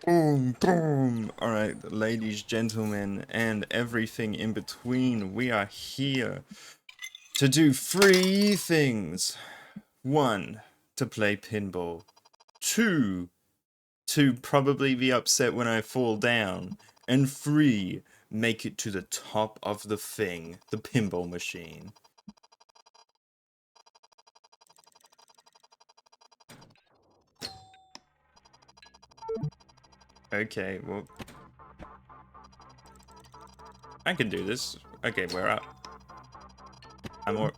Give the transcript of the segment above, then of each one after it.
Boom, boom. Alright, ladies, gentlemen, and everything in between, we are here to do 3 things. 1, to play pinball. 2, to probably be upset when I fall down. And 3, make it to the top of the thing, the pinball machine. Okay, well, I can do this. Okay, we're up. I'm more.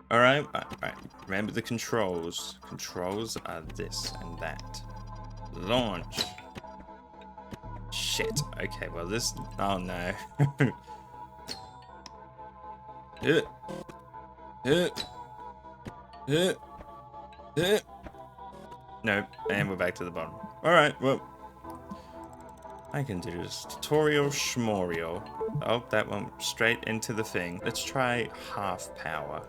Alright, alright. Remember the controls. Controls are this and that. Launch. Shit. Okay, well this... Oh no. Hit. Hit. Hit. Hit. Nope. And we're back to the bottom. Alright, well... I can do this. Tutorial schmorio. Oh, that went straight into the thing. Let's try half power.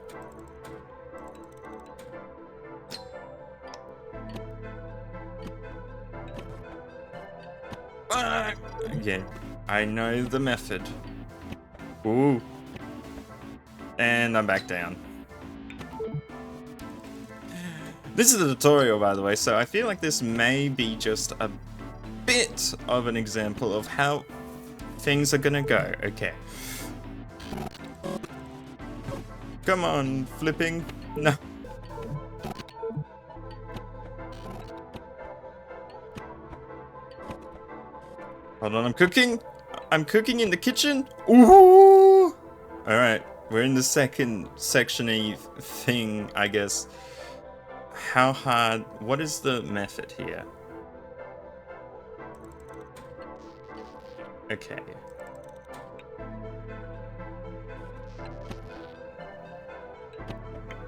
Again, I know the method. Ooh. And I'm back down. This is a tutorial, by the way, so I feel like this may be just a bit of an example of how things are gonna go. Okay. Come on, flipping. No. Hold on, I'm cooking. I'm cooking in the kitchen. Ooh! Alright, we're in the second section-y thing, I guess. How hard... What is the method here? Okay.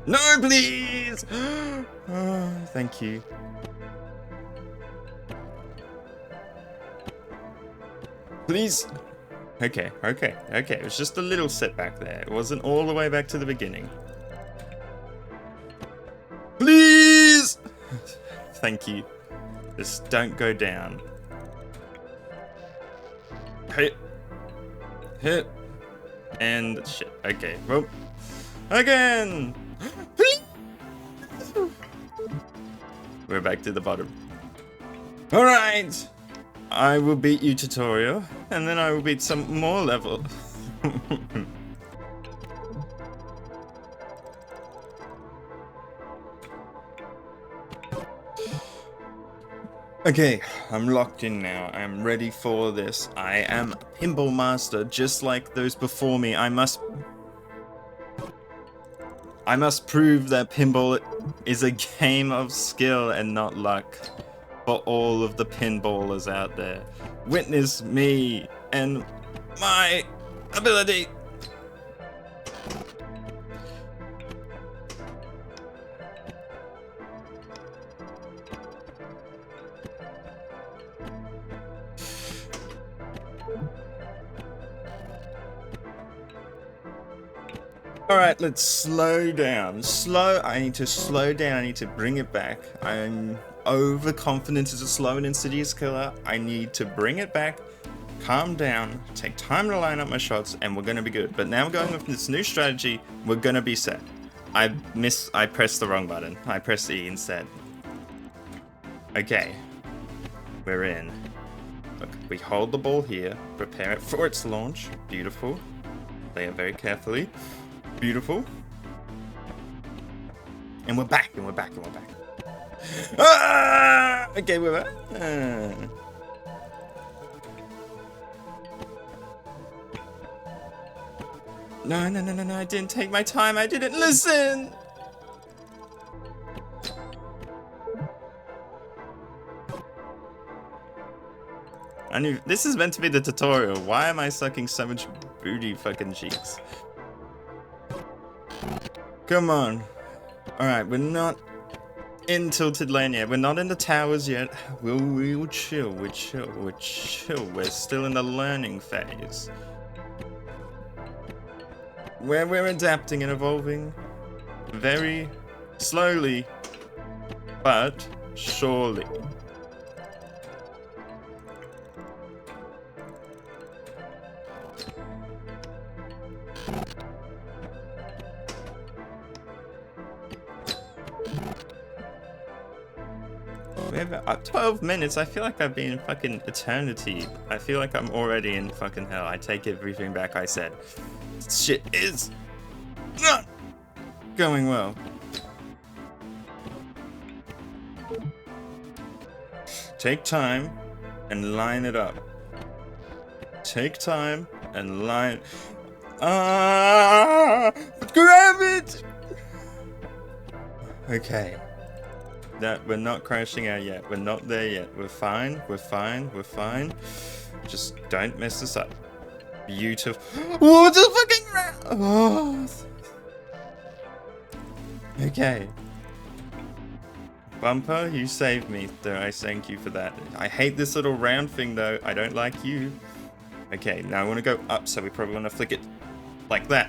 No, please! Oh, thank you. Please. Okay. It was just a little setback there. It wasn't all the way back to the beginning. Please! Thank you. Just don't go down. Hit. Hit. And shit. Okay. Well. Again! We're back to the bottom. Alright! I will beat you, tutorial, and then I will beat some more level. Okay, I'm locked in now. I'm ready for this. I am a pinball master, just like those before me. I must prove that pinball is a game of skill and not luck. For all of the pinballers out there. Witness me and my ability. Alright, let's slow down. I need to slow down. I need to bring it back. I'm overconfident as a slow and insidious killer. I need to bring it back, calm down, take time to line up my shots, and we're gonna be good. But now going with this new strategy, we're gonna be set. I pressed the wrong button. I pressed E instead. Okay. We're in. Look, we hold the ball here, prepare it for its launch. Beautiful. Play it very carefully. Beautiful. And we're back, and we're back, and we're back. Ah! Okay, we're back. No, I didn't take my time. I didn't listen. I knew this is meant to be the tutorial. Why am I sucking so much booty fucking cheeks? Come on. Alright, we're not in tilted lane yet. We're not in the towers yet. We'll chill. We're chill. We're still in the learning phase. Where we're adapting and evolving. Very slowly. But surely. Maybe 12 minutes. I feel like I've been in fucking eternity. I feel like I'm already in fucking hell. I take everything back I said. This shit is not going well. Take time and line it up. Take time and line. Grab it! Okay. That we're not crashing out yet. We're not there yet. We're fine. We're fine. We're fine. Just don't mess this up. Beautiful. What the fucking oh. Okay. Bumper, you saved me. Though I thank you for that. I hate this little round thing though. I don't like you. Okay, now I want to go up, so we probably want to flick it like that.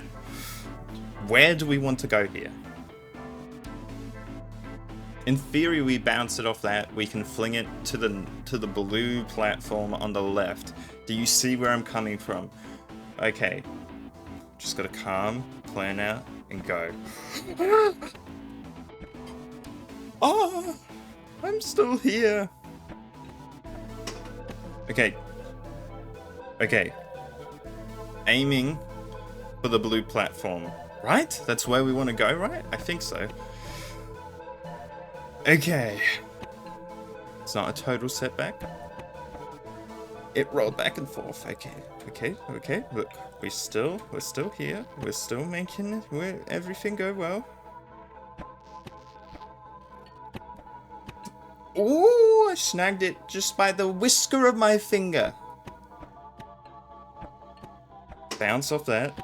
Where do we want to go here? In theory, we bounce it off that. We can fling it to the blue platform on the left. Do you see where I'm coming from? Okay. Just gotta calm, plan out, and go. Oh, I'm still here. Okay. Okay. Aiming for the blue platform. Right? That's where we want to go, right? I think so. Okay. It's not a total setback. It rolled back and forth. Okay. Okay. Okay. Look, we're still here. We're still making everything go well. Ooh, I snagged it just by the whisker of my finger. Bounce off that.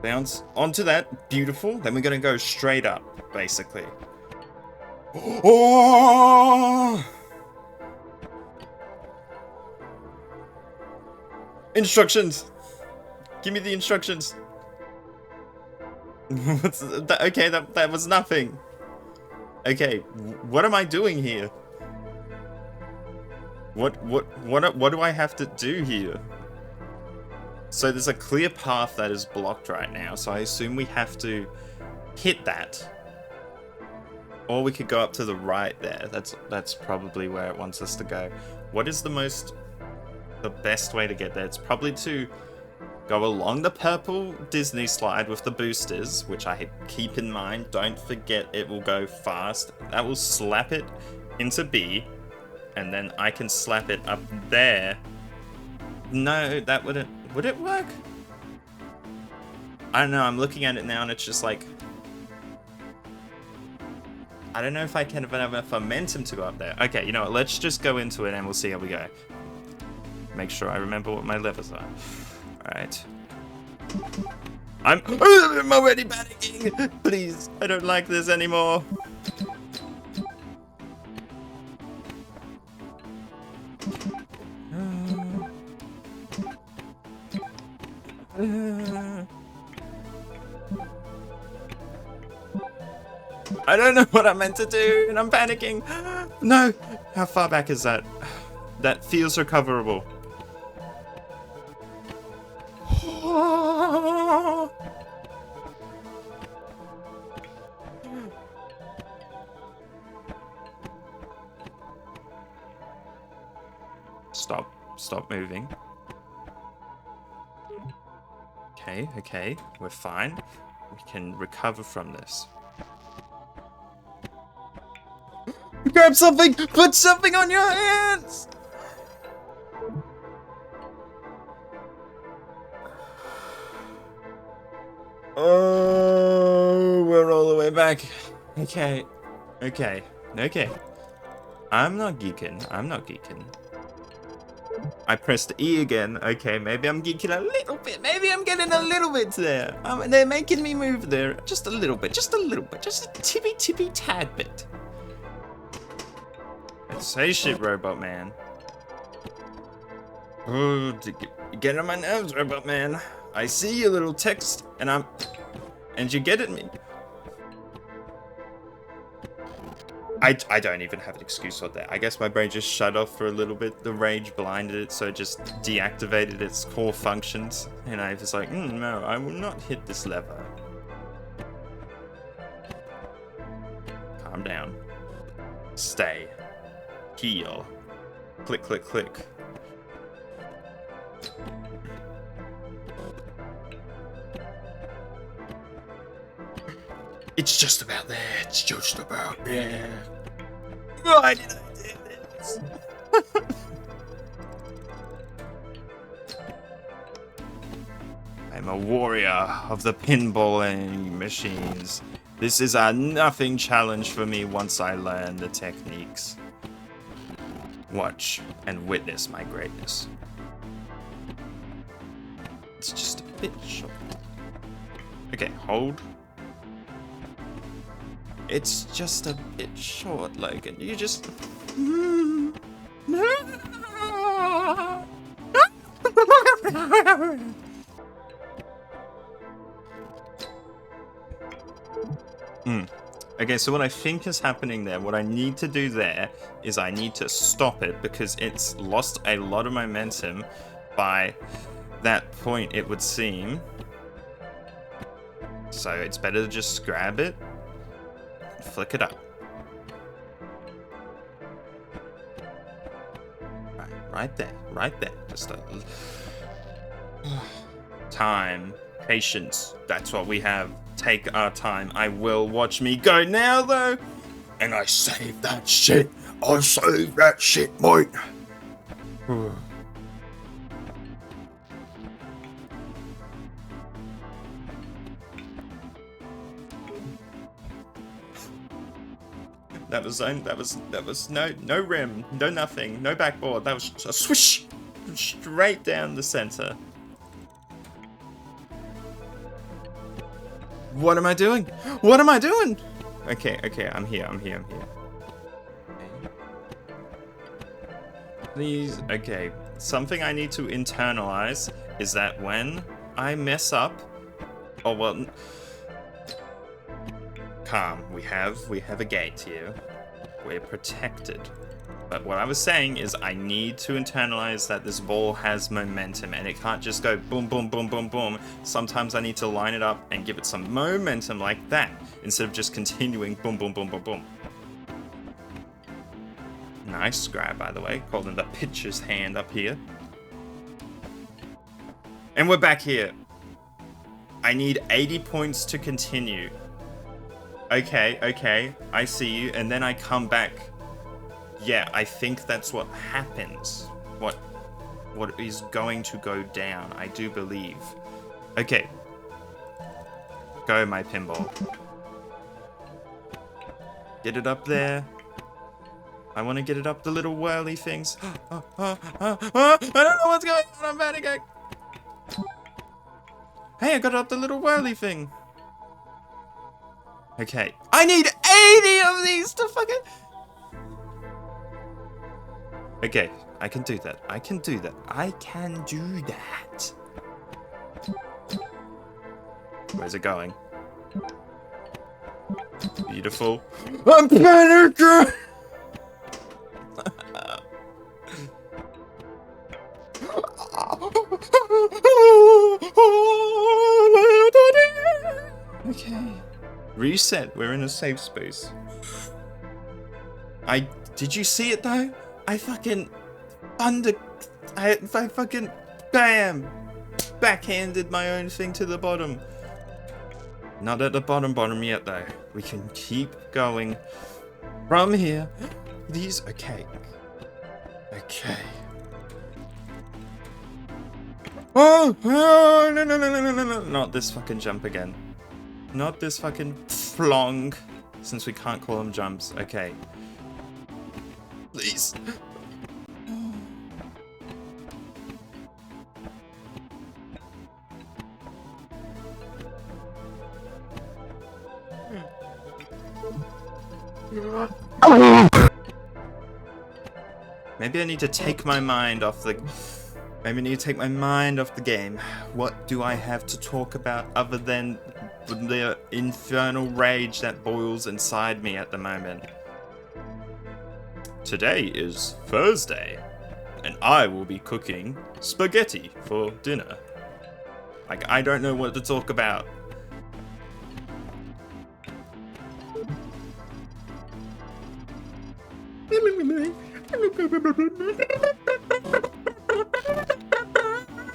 Bounce onto that. Beautiful. Then we're going to go straight up, basically. Oh! Instructions. Give me the instructions. What's that? Okay, that was nothing. Okay, what am I doing here? What do I have to do here? So there's a clear path that is blocked right now, so I assume we have to hit that. Or we could go up to the right there. That's probably where it wants us to go. What is the best way to get there? It's probably to go along the purple Disney slide with the boosters, which I keep in mind. Don't forget it will go fast. That will slap it into B, and then I can slap it up there. No, that wouldn't. Would it work? I don't know, I'm looking at it now and it's just like... I don't know if I can have enough momentum to go up there. Okay, you know what, let's just go into it and we'll see how we go. Make sure I remember what my levers are. Alright. I'm already panicking! Please, I don't like this anymore. I don't know what I meant to do, and I'm panicking. No! How far back is that? That feels recoverable. Stop moving. Okay, we're fine. We can recover from this. Grab something! Put something on your hands! Oh, we're all the way back. Okay. I'm not geeking. I pressed E again. Okay, maybe I'm geeking a little bit. Maybe I'm getting a little bit there. They're making me move there. Just a little bit. Just a tippy tad bit. Say shit, Robot Man. Oh, you're getting on my nerves, Robot Man. I see your little text, and you get at me. I don't even have an excuse for that. I guess my brain just shut off for a little bit. The rage blinded it, so it just deactivated its core functions. And I was like, no, I will not hit this lever. Calm down. Stay. Heal. Click, click, click. It's just about there. It's just about there. Why did I do this? I'm a warrior of the pinballing machines. This is a nothing challenge for me once I learn the techniques. Watch and witness my greatness. It's just a bit short. Okay, hold. It's just a bit short, Logan. You just... Okay, so what I think is happening there, what I need to do there, is I need to stop it because it's lost a lot of momentum by that point, it would seem. So it's better to just grab it, flick it up. Right there. Just a... time, patience, that's what we have. Take our time. I will. Watch me go now, though. And I saved that shit. I saved that shit, mate. That was no rim, no nothing, no backboard. That was just a swish straight down the center. What am I doing? What am I doing? Okay, I'm here. Please, okay. Something I need to internalize is that when I mess up, oh well, calm. We have a gate here. We're protected. But what I was saying is I need to internalize that this ball has momentum and it can't just go boom, boom, boom, boom, boom. Sometimes I need to line it up and give it some momentum like that instead of just continuing boom, boom, boom, boom, boom. Nice grab, by the way. Calling the pitcher's hand up here. And we're back here. I need 80 points to continue. Okay, I see you. And then I come back. Yeah, I think that's what happens. What is going to go down, I do believe. Okay. Go, my pinball. Get it up there. I want to get it up the little whirly things. I don't know what's going on, I'm panicking. Hey, I got it up the little whirly thing. Okay. I need 80 of these to fucking... Okay, I can do that. I can do that. Where's it going? Beautiful. I'm panicking! Okay. Reset. We're in a safe space. Did you see it though? I fucking bam! Backhanded my own thing to the bottom. Not at the bottom yet though. We can keep going from here. These, okay. Oh, no. Not this fucking jump again. Not this fucking flong, since we can't call them jumps. Okay. Please. Maybe I need to take my mind off the... Maybe I need to take my mind off the game. What do I have to talk about other than the infernal rage that boils inside me at the moment? Today is Thursday, and I will be cooking spaghetti for dinner. Like, I don't know what to talk about.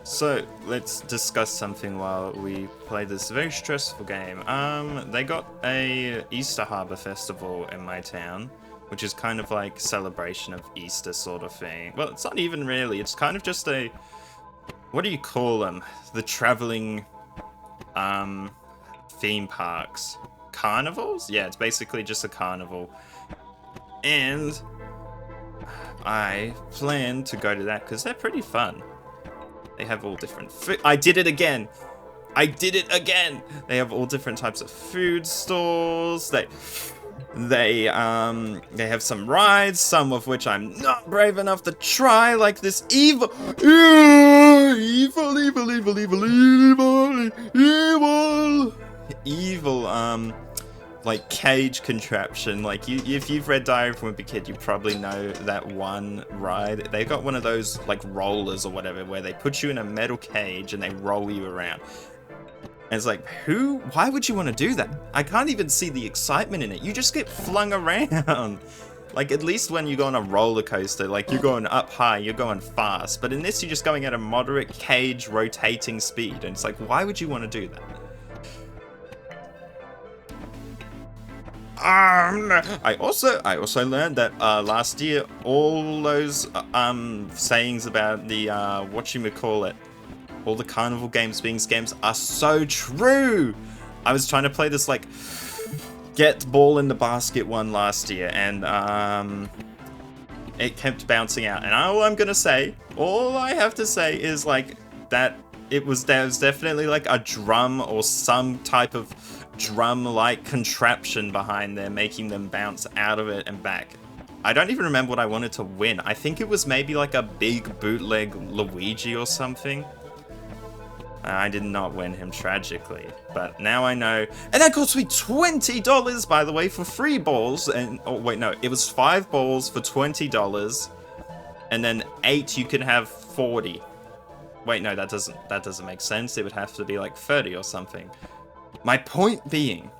So, let's discuss something while we play this very stressful game. They got a Easter Harbor Festival in my town, which is kind of like celebration of Easter sort of thing. Well, it's not even really, it's kind of just a... What do you call them? The traveling, theme parks. Carnivals? Yeah, it's basically just a carnival. And I plan to go to that because they're pretty fun. They have all different food. I did it again. I did it again. They have all different types of food stalls. They have some rides, some of which I'm not brave enough to try, like this evil, like cage contraption. Like if you've read Diary from a Wimpy Kid, you probably know that one ride. They got one of those like rollers or whatever, where they put you in a metal cage and they roll you around. And it's like, why would you want to do that? I can't even see the excitement in it. You just get flung around. Like, at least when you go on a roller coaster, like, you're going up high, you're going fast. But in this, you're just going at a moderate cage rotating speed. And it's like, why would you want to do that? I also learned that last year, all those sayings about the whatchamacallit, all the carnival games being scams are so true. I was trying to play this like get ball in the basket one last year, and it kept bouncing out. And all I have to say is like that there was definitely like a drum or some type of drum-like contraption behind there, making them bounce out of it and back. I don't even remember what I wanted to win. I think it was maybe like a big bootleg Luigi or something. I did not win him, tragically, but now I know. And that cost me $20, by the way, for 3 balls. And oh wait, no, it was 5 balls for $20, and then 8 you can have 40. Wait, no, that doesn't make sense. It would have to be like 30 or something. My point being,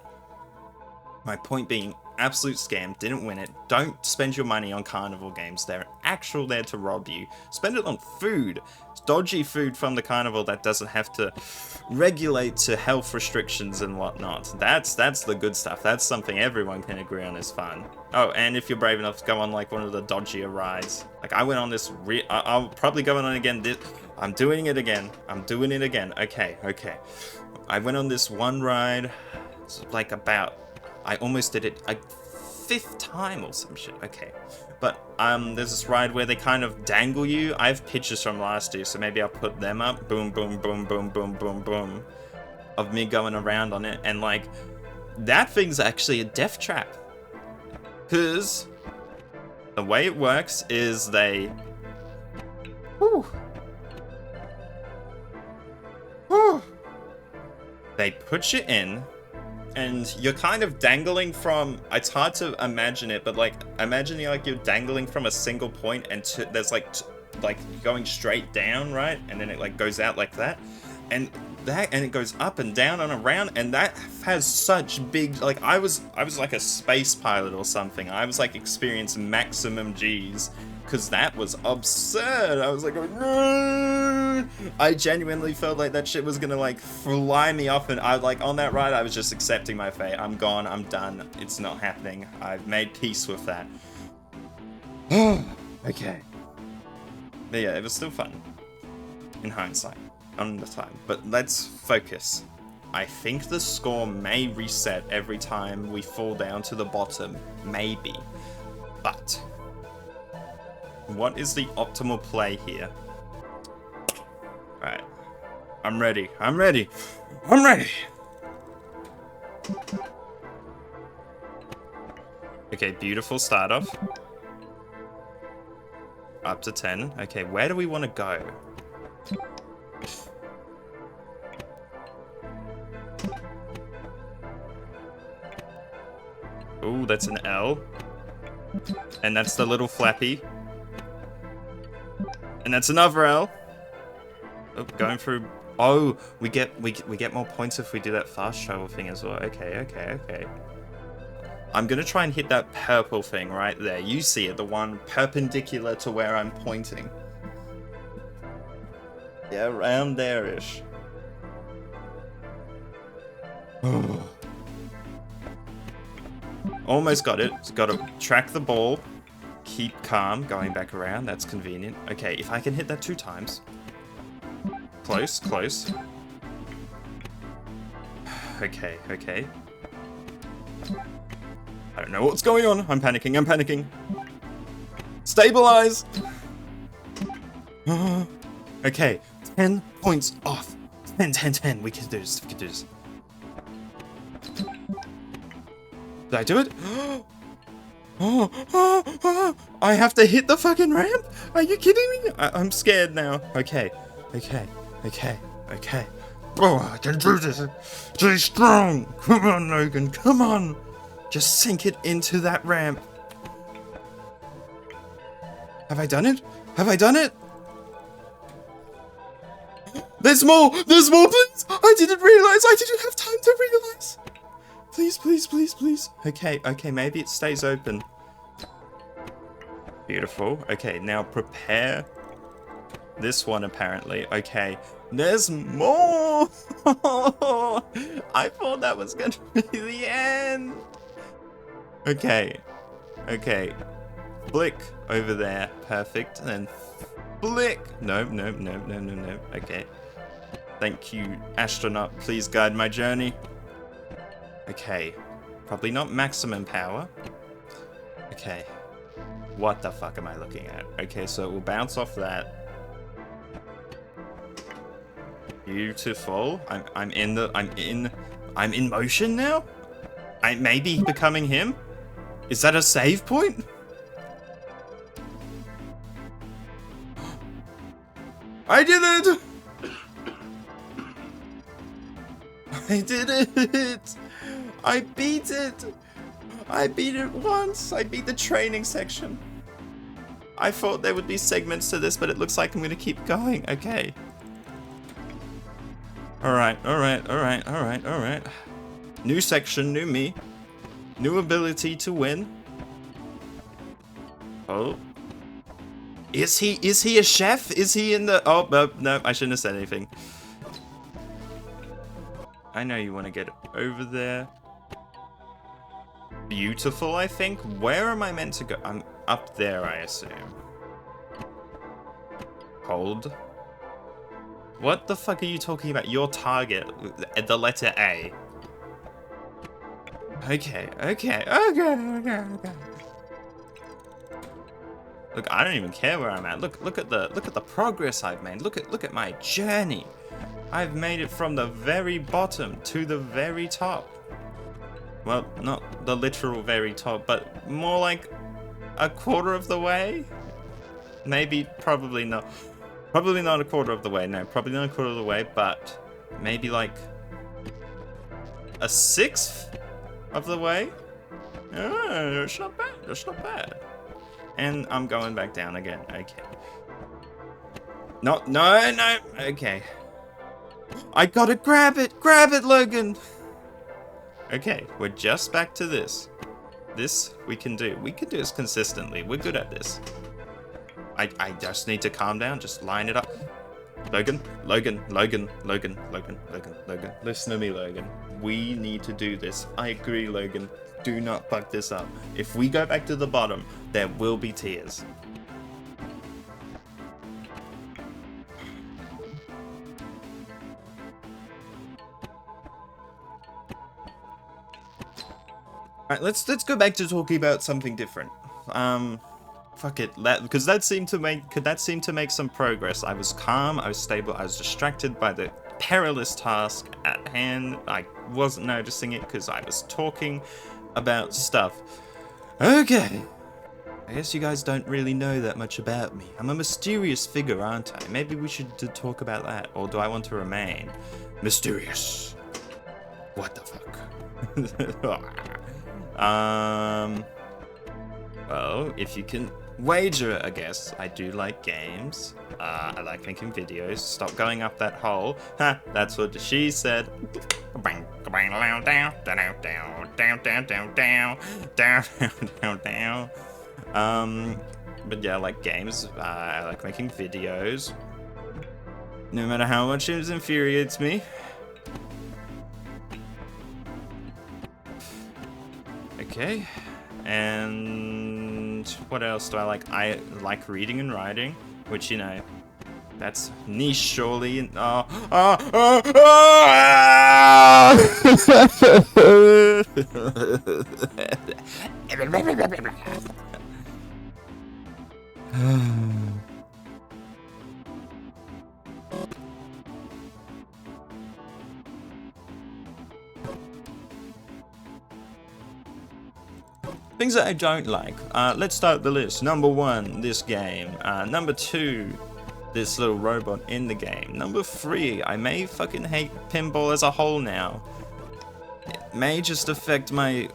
absolute scam, didn't win it. Don't spend your money on carnival games. They're actual there to rob you. Spend it on food. Dodgy food from the carnival that doesn't have to regulate to health restrictions and whatnot. That's the good stuff. That's something everyone can agree on is fun. Oh, and if you're brave enough to go on like one of the dodgier rides. Like I went on this, I'll probably go on again. I'm doing it again. Okay. I went on this one ride, like I almost did it a 5th time or some shit. Okay. But there's this ride where they kind of dangle you. I have pictures from last year, so maybe I'll put them up. Boom, boom, boom, boom, boom, boom, boom. Of me going around on it. And like, that thing's actually a death trap. Because the way it works is they... They put you in, and you're kind of dangling from... It's hard to imagine it, but like, imagine you're dangling from a single point, and there's like going straight down, right? And then it like goes out like that, and it goes up and down and around, and that has such big... Like, I was like a space pilot or something. I was like experiencing maximum G's. Because that was absurd. I was like, I genuinely felt like that shit was gonna like fly me off, and I like on that ride I was just accepting my fate. I'm gone, I'm done, it's not happening. I've made peace with that. Okay. But yeah, it was still fun. In hindsight. On the time. But let's focus. I think the score may reset every time we fall down to the bottom. Maybe. But... what is the optimal play here? Alright. I'm ready. Okay, beautiful start off. Up to 10. Okay, where do we want to go? Ooh, that's an L. And that's the little flappy. And that's another L. Oh, going through. Oh, we get more points if we do that fast travel thing as well. Okay. I'm gonna try and hit that purple thing right there. You see it, the one perpendicular to where I'm pointing. Yeah, around there-ish. Almost got it. Just gotta track the ball. Keep calm, going back around. That's convenient. Okay, if I can hit that 2 times. Close, close. Okay, okay. I don't know what's going on. I'm panicking, I'm panicking. Stabilize! Okay, 10 points off. 10, 10, 10. We can do this, we can do this. Did I do it? I have to hit the fucking ramp? Are you kidding me? I'm scared now. Okay, okay, okay, okay. Oh, I can do this. Stay strong. Come on, Logan, come on. Just sink it into that ramp. Have I done it? Have I done it? There's more! There's more, please! I didn't realize! I didn't have time to realize! Please, please, please, please. Okay, okay, maybe it stays open. Beautiful. Okay, now prepare this one, apparently. Okay, there's more! I thought that was gonna be the end! Okay, okay. Flick over there. Perfect. And then flick! No, no, no, no, no, no. Okay. Thank you, astronaut. Please guide my journey. Okay. Probably not maximum power. Okay. What the fuck am I looking at? Okay, so it will bounce off that. Beautiful. I'm in motion now? I may be becoming him? Is that a save point? I did it! I did it! I beat it! I beat it once! I beat the training section. I thought there would be segments to this, but it looks like I'm gonna keep going. Okay. Alright, alright, alright, alright, alright. New section, new me. New ability to win. Oh. Is he a chef? Is he in the... Oh, no, I shouldn't have said anything. I know you want to get over there. Beautiful, I think. Where am I meant to go? I'm up there, I assume. Hold. What the fuck are you talking about? Your target. The letter A. Okay, okay, okay, okay, okay. Look, I don't even care where I'm at. Look at the progress I've made. Look at my journey. I've made it from the very bottom to the very top. Well, not the literal very top, but more like a quarter of the way. Maybe, probably not. Probably not a quarter of the way. No, probably not a quarter of the way, but maybe like a sixth of the way. Oh, it's not bad. It's not bad. And I'm going back down again. Okay. No, no, no. Okay. I gotta grab it. Grab it, Logan. Okay, we're just back to this. This we can do. We can do this consistently. We're good at this. I just need to calm down. Just line it up. Logan, Logan, Logan, Logan, Logan, Logan, Logan. Listen to me, Logan. We need to do this. I agree, Logan. Do not fuck this up. If we go back to the bottom, there will be tears. Alright, let's go back to talking about something different. Fuck it, because that seemed to make some progress. I was calm, I was stable, I was distracted by the perilous task at hand. I wasn't noticing it because I was talking about stuff. Okay. I guess you guys don't really know that much about me. I'm a mysterious figure, aren't I? Maybe we should talk about that. Or do I want to remain mysterious? What the fuck? Well, if you can wager, I guess. I do like games. I like making videos. Stop going up that hole. Ha, that's what she said. Bang, But yeah, I like games. I like making videos. No matter how much it infuriates me. Okay. And what else do I like? I like reading and writing, which, you know, that's niche surely. Things that I don't like. Let's start the list. Number 1, this game. Number 2, this little robot in the game. Number 3, I may fucking hate pinball as a whole now. It may just affect my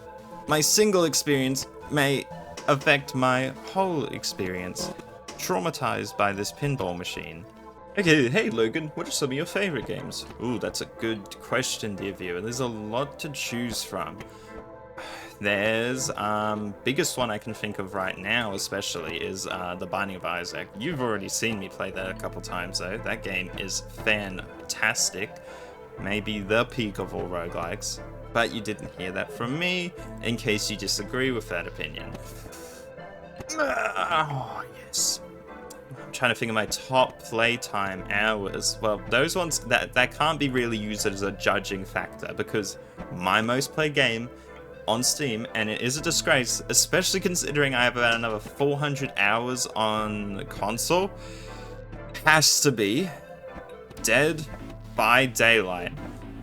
single experience, may affect my whole experience. Traumatized by this pinball machine. Okay, hey Logan, what are some of your favorite games? Ooh, that's a good question, dear viewer. There's a lot to choose from. There's, biggest one I can think of right now especially is The Binding of Isaac. You've already seen me play that a couple times though. That game is fantastic. Maybe the peak of all roguelikes. But you didn't hear that from me, in case you disagree with that opinion. Oh, yes. I'm trying to think of my top playtime hours. Well, those ones, that can't be really used as a judging factor, because my most played game on Steam, and it is a disgrace, especially considering I have about another 400 hours on console, has to be Dead by Daylight.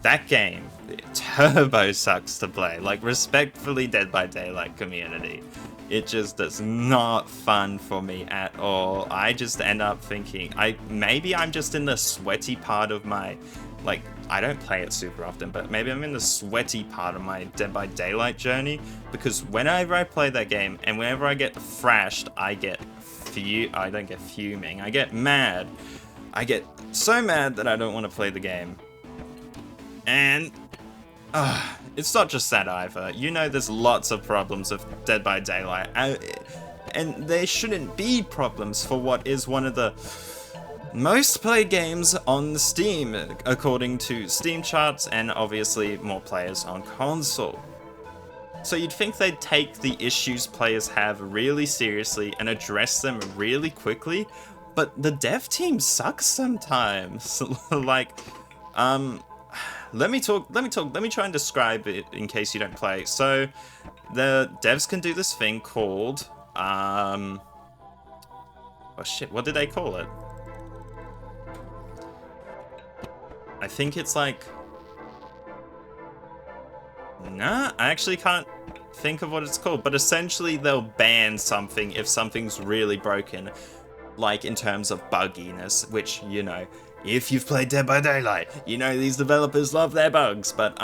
That game, turbo sucks to play. Like, respectfully, Dead by Daylight community. It just is not fun for me at all. I just end up thinking, maybe I'm just in the sweaty part of my, like, I don't play it super often, but maybe I'm in the sweaty part of my Dead by Daylight journey, because whenever I play that game, and whenever I get thrashed, I don't get fuming, I get mad. I get so mad that I don't want to play the game. And it's not just that either. You know, there's lots of problems with Dead by Daylight, and there shouldn't be problems for what is one of the most played games on Steam, according to Steam charts, and obviously more players on console. So you'd think they'd take the issues players have really seriously and address them really quickly, but the dev team sucks sometimes. Like, let me try and describe it in case you don't play. So the devs can do this thing called, oh shit, what did they call it? I think it's like, nah, I actually can't think of what it's called, but essentially they'll ban something if something's really broken, like in terms of bugginess, which, you know, if you've played Dead by Daylight, you know these developers love their bugs, but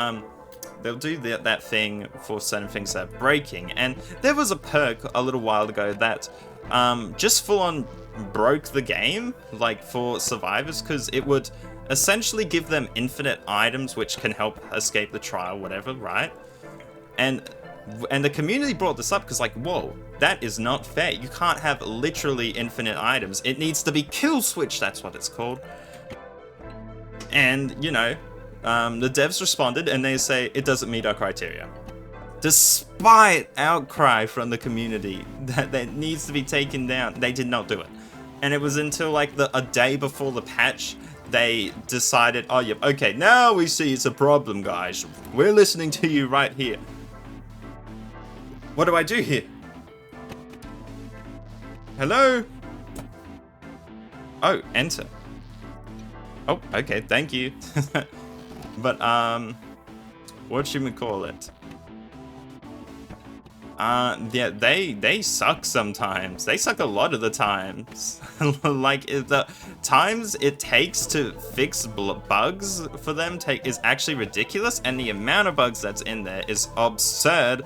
they'll do that thing for certain things that are breaking. And there was a perk a little while ago that just full on broke the game, like for survivors, because it would essentially give them infinite items which can help escape the trial, whatever, right? And the community brought this up because, like, whoa, that is not fair. You can't have literally infinite items. It needs to be kill switch, that's what it's called. And, you know, the devs responded and they say it doesn't meet our criteria. Despite outcry from the community that needs to be taken down, they did not do it. And it was until like a day before the patch, they decided, oh yep, okay, now we see it's a problem, guys. We're listening to you right here. What do I do here? Hello? Oh, enter. Oh, okay, thank you. But, what should we call it? Yeah, they suck sometimes. They suck a lot of the times. Like, the times it takes to fix bugs for them is actually ridiculous, and the amount of bugs that's in there is absurd.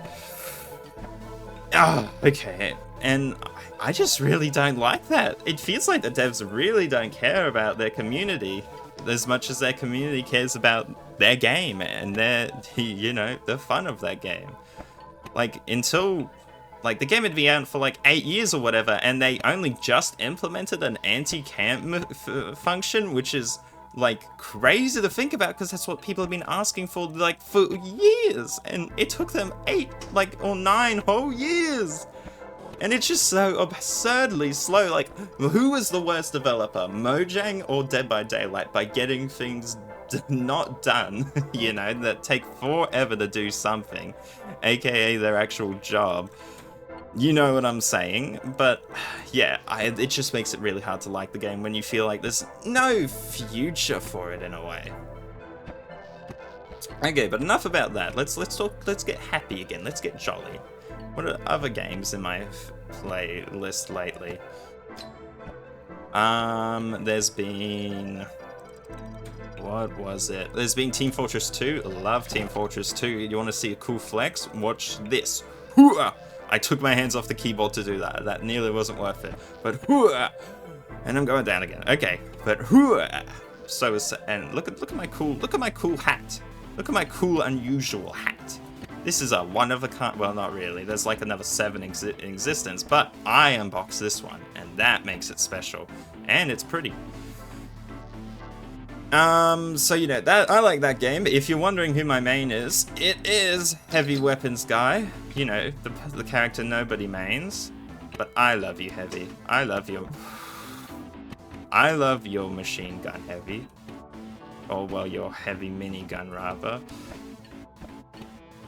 Okay, and I just really don't like that. It feels like the devs really don't care about their community. as much as their community cares about their game and their, you know, the fun of that game. Like, until, like, the game had been out for like 8 years or whatever, and they only just implemented an anti-camp function, which is like crazy to think about, because that's what people have been asking for like for years, and it took them 8 or 9 whole years. And it's just so absurdly slow. Like, who was the worst developer, Mojang or Dead by Daylight, by getting things not done, you know, that take forever to do something, aka their actual job? You know what I'm saying? But yeah, it just makes it really hard to like the game when you feel like there's no future for it in a way. Okay, but enough about that. Let's get happy again. Let's get jolly. What are other games in my playlist lately? There's been... What was it? There's been Team Fortress 2. Love Team Fortress 2. You want to see a cool flex? Watch this. Hooah! I took my hands off the keyboard to do that. That nearly wasn't worth it. But hooah! And I'm going down again. Okay, but hooah! And look at my cool hat. Look at my cool unusual hat. This is a one of a kind. Well, not really. There's like another 7 in existence, but I unboxed this one, and that makes it special. And it's pretty. So you know that I like that game. If you're wondering who my main is, it is Heavy Weapons Guy. You know, the character nobody mains. But I love you, Heavy. I love your machine gun, Heavy. Or well, your heavy minigun rather.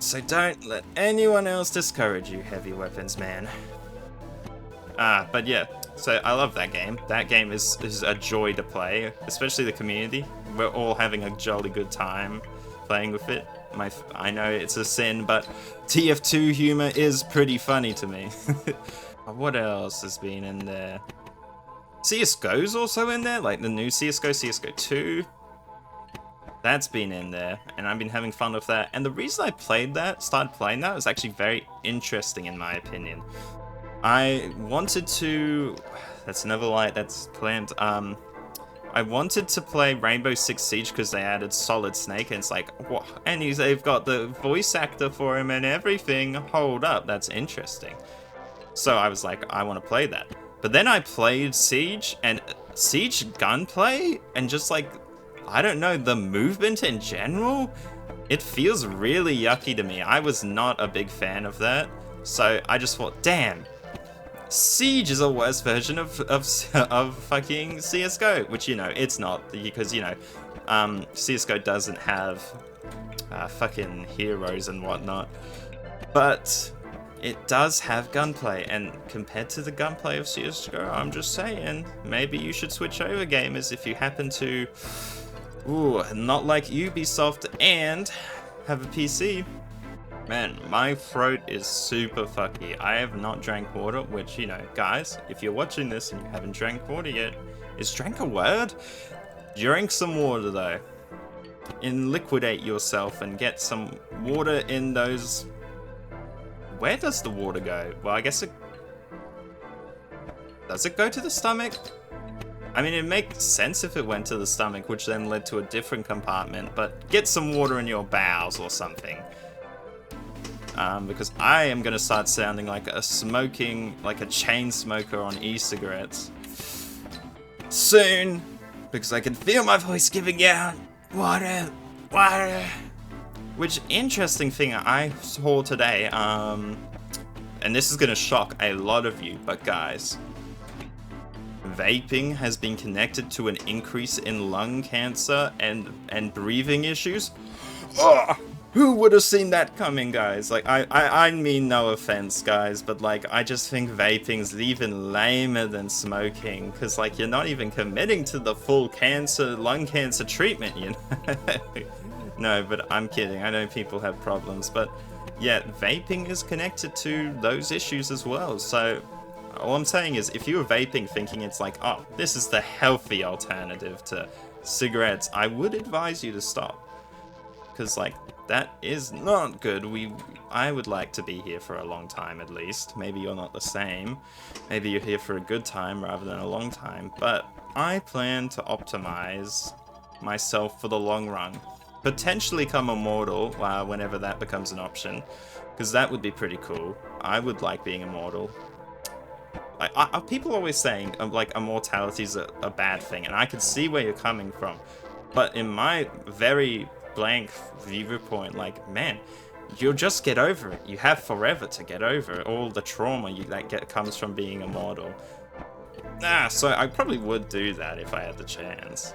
So don't let anyone else discourage you, Heavy Weapons Man. But yeah, so I love that game. That game is a joy to play, especially the community. We're all having a jolly good time playing with it. I know it's a sin, but TF2 humor is pretty funny to me. What else has been in there? CSGO's also in there, like the new CSGO, CSGO 2. That's been in there, and I've been having fun with that. And the reason I started playing that was actually very interesting in my opinion. I wanted to... That's another light that's planned. I wanted to play Rainbow Six Siege because they added Solid Snake, and it's like, what? And they've got the voice actor for him and everything. Hold up, that's interesting. So I was like, I want to play that. But then I played Siege, and Siege gunplay, and just like, I don't know, the movement in general, it feels really yucky to me. I was not a big fan of that. So I just thought, damn, Siege is a worse version of fucking CSGO, which, you know, it's not, because, you know, CSGO doesn't have fucking heroes and whatnot, but it does have gunplay, and compared to the gunplay of CSGO, I'm just saying, maybe you should switch over, gamers, if you happen to, not like Ubisoft and have a PC. Man, my throat is super fucky. I have not drank water, which, you know, guys, if you're watching this and you haven't drank water yet, is drank a word? Drink some water, though. And liquidate yourself and get some water in those... Where does the water go? Well, I guess it... Does it go to the stomach? I mean, it makes sense if it went to the stomach, which then led to a different compartment, but get some water in your bowels or something. Because I am going to start sounding like a chain smoker on e-cigarettes soon, because I can feel my voice giving out. Water. Which interesting thing I saw today, and this is going to shock a lot of you, but guys, vaping has been connected to an increase in lung cancer and breathing issues. Ugh! Who would have seen that coming, guys? Like, I mean no offense, guys, but like, I just think vaping's even lamer than smoking, because like, you're not even committing to the full lung cancer treatment, you know? No, but I'm kidding. I know people have problems, but yeah, vaping is connected to those issues as well. So all I'm saying is, if you were vaping thinking it's like, oh, this is the healthy alternative to cigarettes, I would advise you to stop. Because like, that is not good. I would like to be here for a long time at least. Maybe you're not the same. Maybe you're here for a good time rather than a long time. But I plan to optimize myself for the long run. Potentially become immortal whenever that becomes an option, because that would be pretty cool. I would like being immortal. People always saying like immortality is a bad thing, and I can see where you're coming from, but in my very blank viewpoint, like, man, you'll just get over it. You have forever to get over all the trauma that comes from being immortal. So I probably would do that if I had the chance.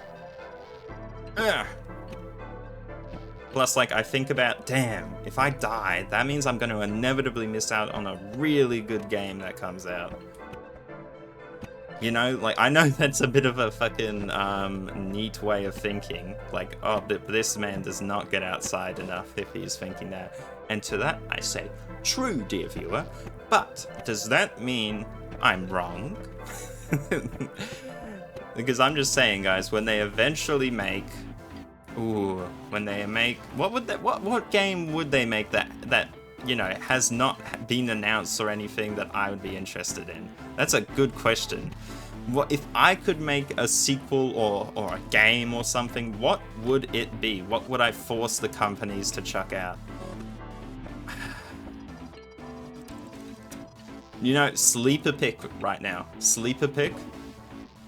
Plus, like, I think about, damn, if I die, that means I'm going to inevitably miss out on a really good game that comes out. You know, like, I know that's a bit of a fucking neat way of thinking. Like, oh, but this man does not get outside enough if he's thinking that. And to that, I say, true, dear viewer. But does that mean I'm wrong? Because I'm just saying, guys, when they eventually make... what game would they make that you know, has not been announced or anything that I would be interested in? That's a good question. What if I could make a sequel or a game or something? What would it be? What would I force the companies to chuck out? You know, sleeper pick right now. Sleeper pick.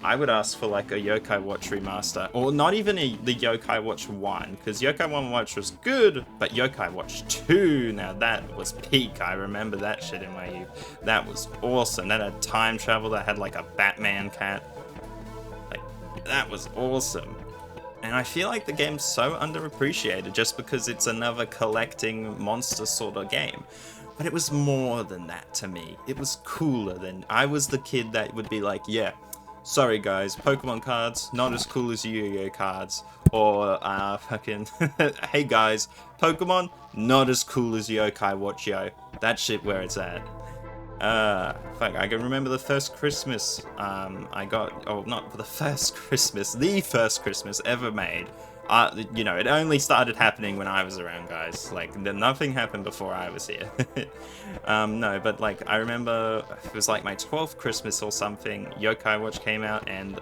I would ask for like a Yokai Watch remaster, or not even the Yokai Watch 1, because Yokai Watch was good, but Yokai Watch 2, now that was peak. I remember that shit in my youth. That was awesome. That had time travel, that had like a Batman cat. Like, that was awesome. And I feel like the game's so underappreciated just because it's another collecting monster sort of game. But it was more than that to me. It was cooler than... I was the kid that would be like, yeah, sorry guys, Pokemon cards, not as cool as Yu-Gi-Oh cards. Or, fucking, hey guys, Pokemon, not as cool as Yokai Watch Yo. That shit where it's at. Fuck, I can remember the first Christmas, I got, oh, not the first Christmas ever made. You know, it only started happening when I was around, guys. Like, nothing happened before I was here. No, but like, I remember it was like my 12th Christmas or something. Yokai Watch came out, and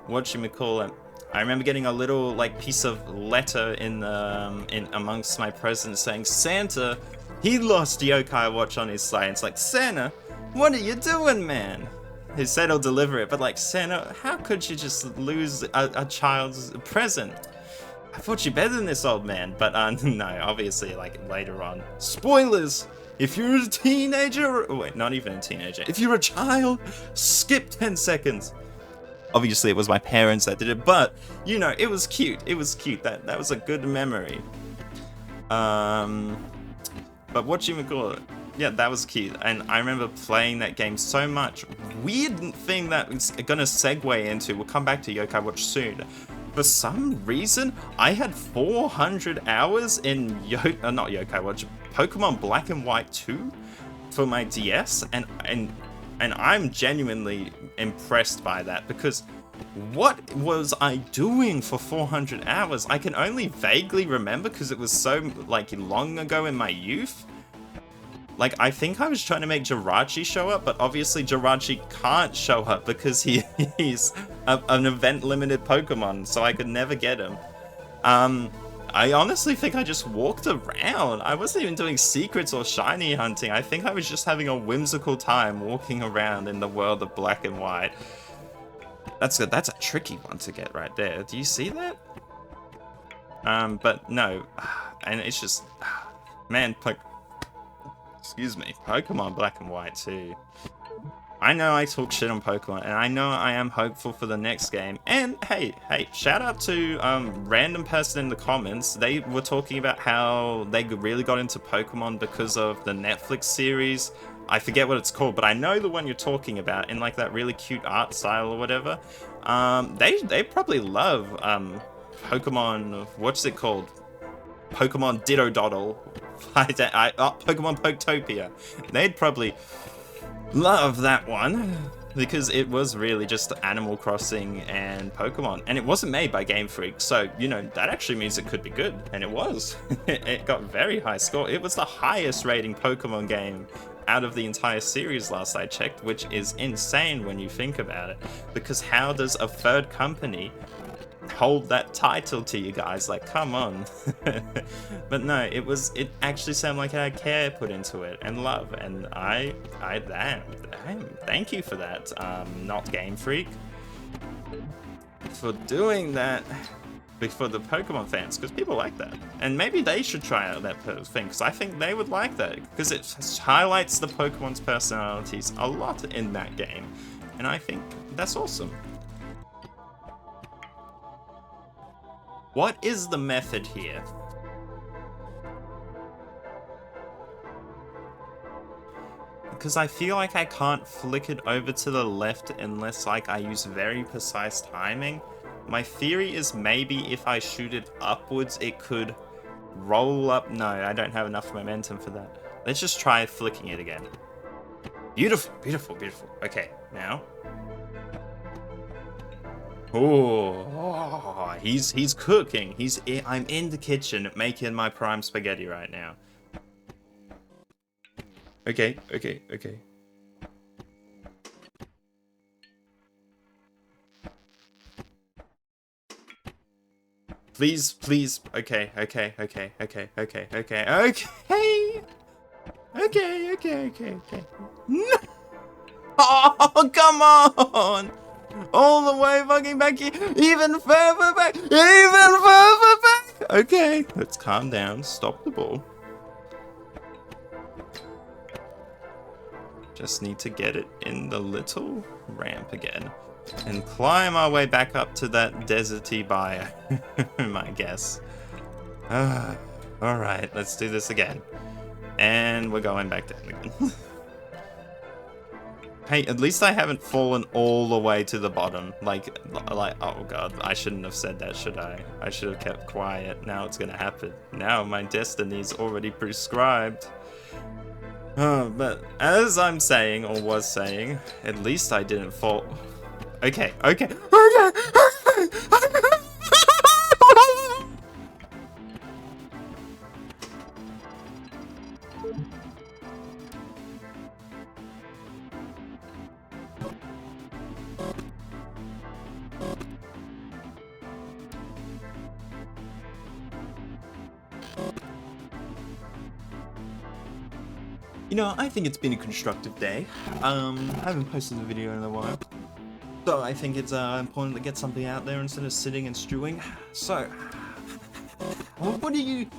whatchamacallit, I remember getting a little like piece of letter in amongst my presents saying Santa, he lost Yokai Watch on his side. It's like, Santa, what are you doing, man? He said he'll deliver it, but like, Santa, how could you just lose a child's present? I thought you better than this, old man. But no, obviously, like, later on. Spoilers! If you're a teenager, wait, not even a teenager. If you're a child, skip 10 seconds. Obviously, it was my parents that did it, but, you know, it was cute. It was cute. That was a good memory. But whatchamacallit? Yeah, that was cute, and I remember playing that game so much. Weird thing that it's gonna segue into, we'll come back to Yokai Watch soon. For some reason, I had 400 hours in not Yokai Watch, Pokemon Black and White 2 for my DS, and I'm genuinely impressed by that, because what was I doing for 400 hours? I can only vaguely remember because it was so like long ago in my youth. Like, I think I was trying to make Jirachi show up, but obviously Jirachi can't show up because he's an event-limited Pokemon, so I could never get him. I honestly think I just walked around. I wasn't even doing secrets or shiny hunting. I think I was just having a whimsical time walking around in the world of Black and White. That's a tricky one to get right there. Do you see that? But no. And it's just... Man, excuse me, Pokemon Black and White too. I know I talk shit on Pokemon, and I know I am hopeful for the next game. And hey, shout out to random person in the comments. They were talking about how they really got into Pokemon because of the Netflix series. I forget what it's called, but I know the one you're talking about, in like that really cute art style or whatever. They probably love Pokemon. What's it called? Pokemon Ditto Doddle. Pokemon Poketopia. They'd probably love that one, because it was really just Animal Crossing and Pokemon, and it wasn't made by Game Freak, so, you know, that actually means it could be good, and it was. It got very high score. It was the highest rating Pokemon game out of the entire series last I checked, which is insane when you think about it, because how does a third company hold that title to you guys. Like, come on. But no, it actually sounded like I had care put into it and love, and damn, thank you for that. Not Game Freak, for doing that for the Pokemon fans, because people like that, and maybe they should try out that thing, because I think they would like that, because it highlights the Pokemon's personalities a lot in that game, and I think that's awesome. What is the method here? Because I feel like I can't flick it over to the left unless like I use very precise timing. My theory is maybe if I shoot it upwards, it could roll up. No, I don't have enough momentum for that. Let's just try flicking it again. Beautiful, beautiful, beautiful. Okay, now. Oh, he's cooking. I'm in the kitchen making my prime spaghetti right now. Okay, okay, okay. Please, please. Okay, okay, okay, okay, okay, okay, okay. Okay, okay, okay, okay. No! Oh, come on! All the way fucking back here. Even further back. Even further back. Okay, let's calm down. Stop the ball. Just need to get it in the little ramp again. And climb our way back up to that deserty biome, I guess. Alright, let's do this again. And we're going back down again. Hey, at least I haven't fallen all the way to the bottom. Like, oh god, I shouldn't have said that, should I? I should have kept quiet. Now it's gonna happen. Now my destiny's already prescribed. But as I'm saying, or was saying, at least I didn't fall. Okay, okay, okay. You know, I think it's been a constructive day. I haven't posted a video in a while, so I think it's important to get something out there instead of sitting and stewing. So, what do you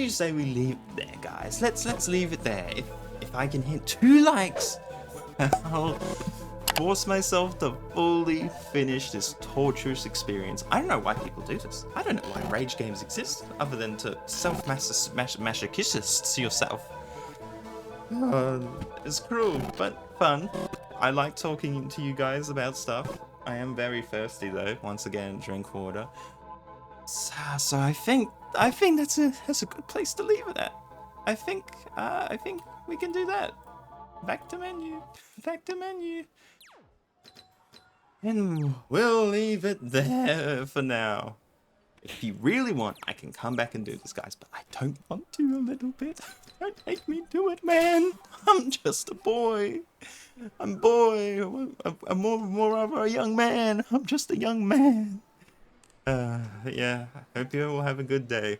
say we leave it there, guys? Let's leave it there. If I can hit 2 likes, I'll force myself to fully finish this torturous experience. I don't know why people do this. I don't know why rage games exist, other than to self-masochist yourself. It's cruel, but fun. I like talking to you guys about stuff. I am very thirsty though. Once again, drink water. So I think that's a good place to leave it at. I think we can do that. Back to menu. Back to menu. And we'll leave it there for now. If you really want, I can come back and do this, guys, but I don't want to a little bit. Don't make me do it, man. I'm just a boy. I'm I'm more of a young man. I'm just a young man. Yeah, I hope you all have a good day.